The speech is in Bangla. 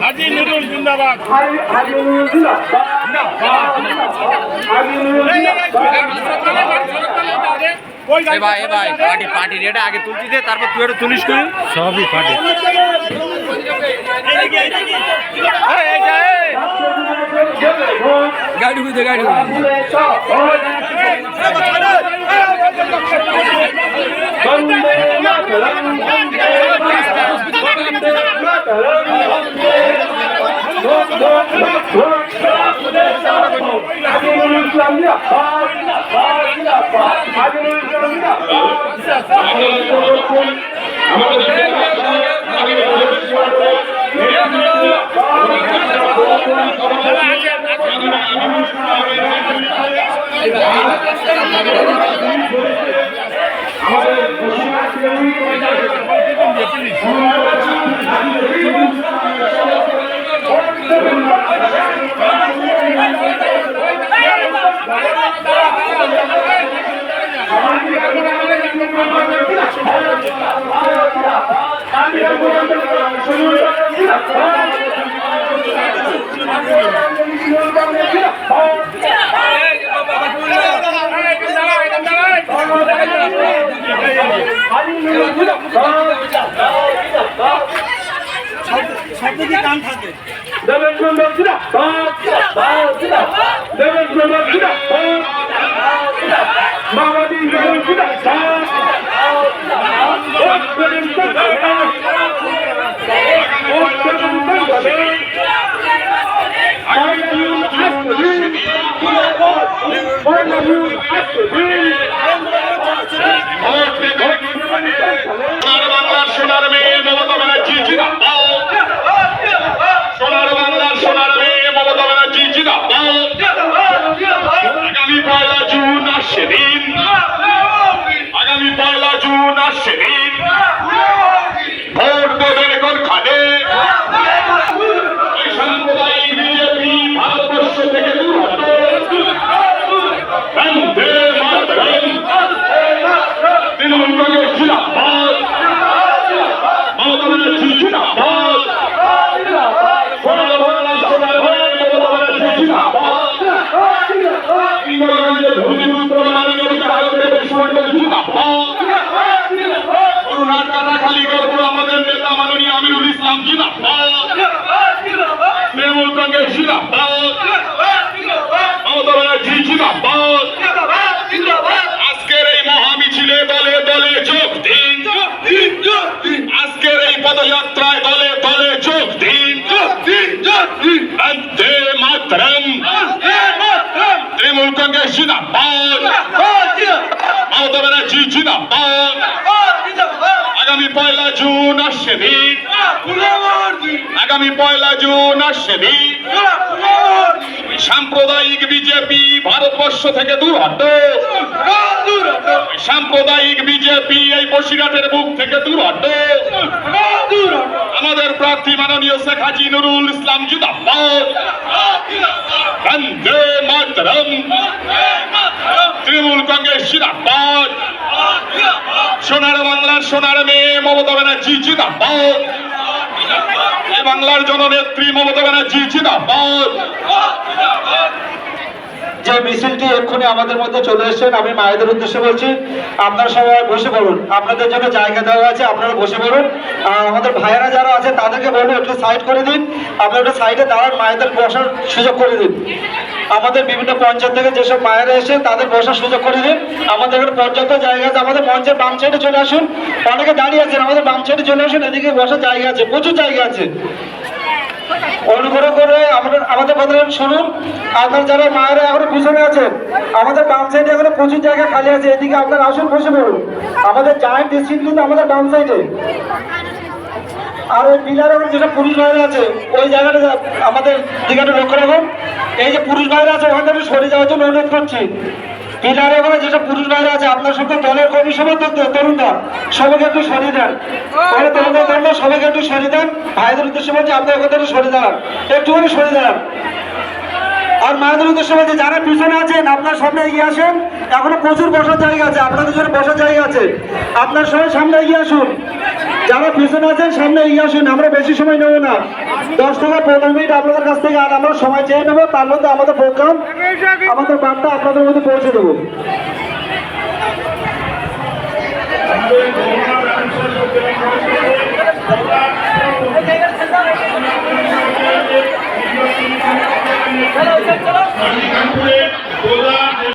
হাজি নুরুল জিন্দাবাদ। ভাই পার্টি রেটে আগে তুলছি দে, তারপর তুই একটু তুলিস করি সবই পার্টি। গাড়ি বুঝে গাড়ি সোনার মেয়ে মমতা ব্যানার্জি জিন্দাবাদ। সোনার বাংলার সোনার মেয়ে মমতা ব্যানার্জি জিন্দাবাদ। আগামী 1 জুন আসছে দিন, আগামী 1 জুন আসছে দিন, ভোট দেবেন কোনখানে? সাম্প্রদায়িক বিজেপি ভারতবর্ষ থেকে দূর হতে। বন্দে মাতরম। তৃণমূল কংগ্রেস জিন্দাবাদ। মমতা ব্যানার্জি জিন্দাবাদ। সোনার বাংলা সোনার মেয়ে মমতা ব্যানার্জি জিন্দাবাদ। ইন্দিরাগান্ধীর ভূমিপুত্র মাননীয় বিধায়কের বিষ্ণুমন্ডল জিন্দাবাদ। করুণার কাটাখালী গড়পুর আমাদের নেতা মাননীয় আমিরুল ইসলাম জিন্দাবাদ। তৃণমূল কংগ্রেস জিন্দাবাদ। মমতা ব্যানার্জি জিন্দাবাদ। আজকের এই মহামিছিলে দলে দলে যোগ দিন। আজকের এই পদযাত্রায় দলে দলে যোগ দিন। বন্দে মাতরম। তৃণমূল কংগ্রেস জিন্দাবাদ। মমতা ব্যানার্জি জিন্দাবাদ। আগামী 1 জুন আসছে দিন, আগামী 1 জুন আসছে দিন, সাম্প্রদায়িক বিজেপি ভারতবর্ষ থেকে দূর হটো। সাম্প্রদায়িক বিজেপি এই বসিরহাটের বুক থেকে দূর হটো। আমাদের প্রার্থী মাননীয় শেখ হাজি নুরুল ইসলাম জিন্দাবাদ। বন্দে মাতরম। তৃণমূল কংগ্রেস জিন্দাবাদ। সোনার বাংলার সোনার মেয়ে মমতা ব্যানার্জি জিন্দাবাদ। এই বাংলার জননেত্রী মমতা ব্যানার্জি জিন্দাবাদ। যে মিছিলটি এক্ষুনি আমাদের মধ্যে চলে এসেছেন, আমি মায়েদের উদ্দেশ্যে বলছি, আপনারা সবাই বসে পড়ুন। আপনাদের জন্য জায়গা দেওয়া আছে, আপনারা বসে পড়ুন। আর আমাদের ভাইয়েরা যারা আছে তাদেরকে বলুন একটু সাইড করে দিন। আপনারা একটু সাইডে দাঁড়ান, মায়েদের বসার সুযোগ করে দিন। আমাদের বিভিন্ন পঞ্চায়েত থেকে যেসব মায়েরা এসে তাদের বসার সুযোগ করে দিন। আমাদের এখানে পর্যাপ্ত জায়গা আছে। আমাদের মঞ্চের বাম সাইডে চলে আসুন। অনেকে দাঁড়িয়ে আছেন, আমাদের বাম সাইডে চলে আসুন। এদিকে বসার জায়গা আছে, প্রচুর জায়গা আছে। অনুগ্রহ করে আমাদের কথা শুনুন। আপনার যারা মায়েরা এখনো পিছনে আছেন, আমাদের বাম সাইডে এখনো প্রচুর জায়গা খালি আছে। এদিকে আপনার আসুন, বসে পড়ুন। আমাদের জায়েন্ট স্ক্রিন কিন্তু আমাদের বাম সাইডে। আর ওই পিলারের যেসব পুরুষ ভাইরা আছে ওই জায়গাটা আমাদের দিকে একটু লক্ষ্য রাখুন। এই যে পুরুষ ভাইরা আছে ওখানে একটু সরে যাওয়ার জন্য অনুরোধ করছি। পিলারে ওখানে যেসব পুরুষ ভাইরা আছে আপনার সঙ্গে দলের কর্মী সমর্থক তরুণরা সবাইকে একটু সরিয়ে দেন, পরে তরুণরা তরুণরা সবাইকে একটু সরিয়ে দেন। ভাইদের উদ্দেশ্যে বলছি আপনার কথা একটু সরিয়ে দাঁড়ান, একটুখানি সরিয়ে দাঁড়ান। আর মায়েদের উদ্দেশ্যে বলছি যারা পিছনে আছেন আপনার সামনে এগিয়ে আসেন, এখনো প্রচুর বসার জায়গা আছে, আপনাদের জন্য বসার জায়গা আছে, আপনার সবাই সামনে এগিয়ে আসুন। যারা পিছনে আছেন সামনে এগিয়ে আসুন, আমরা বেশি সময় নেবো না, 10 থেকে 15 মিনিট আপনাদের কাছ থেকে আর আমরা সময় চেয়ে নেবো, তার মধ্যে আমাদের প্রোগ্রাম আমাদের বার্তা আপনাদের মধ্যে পৌঁছে দেবো। আমাদের করোনা ভ্যাকসিন করতে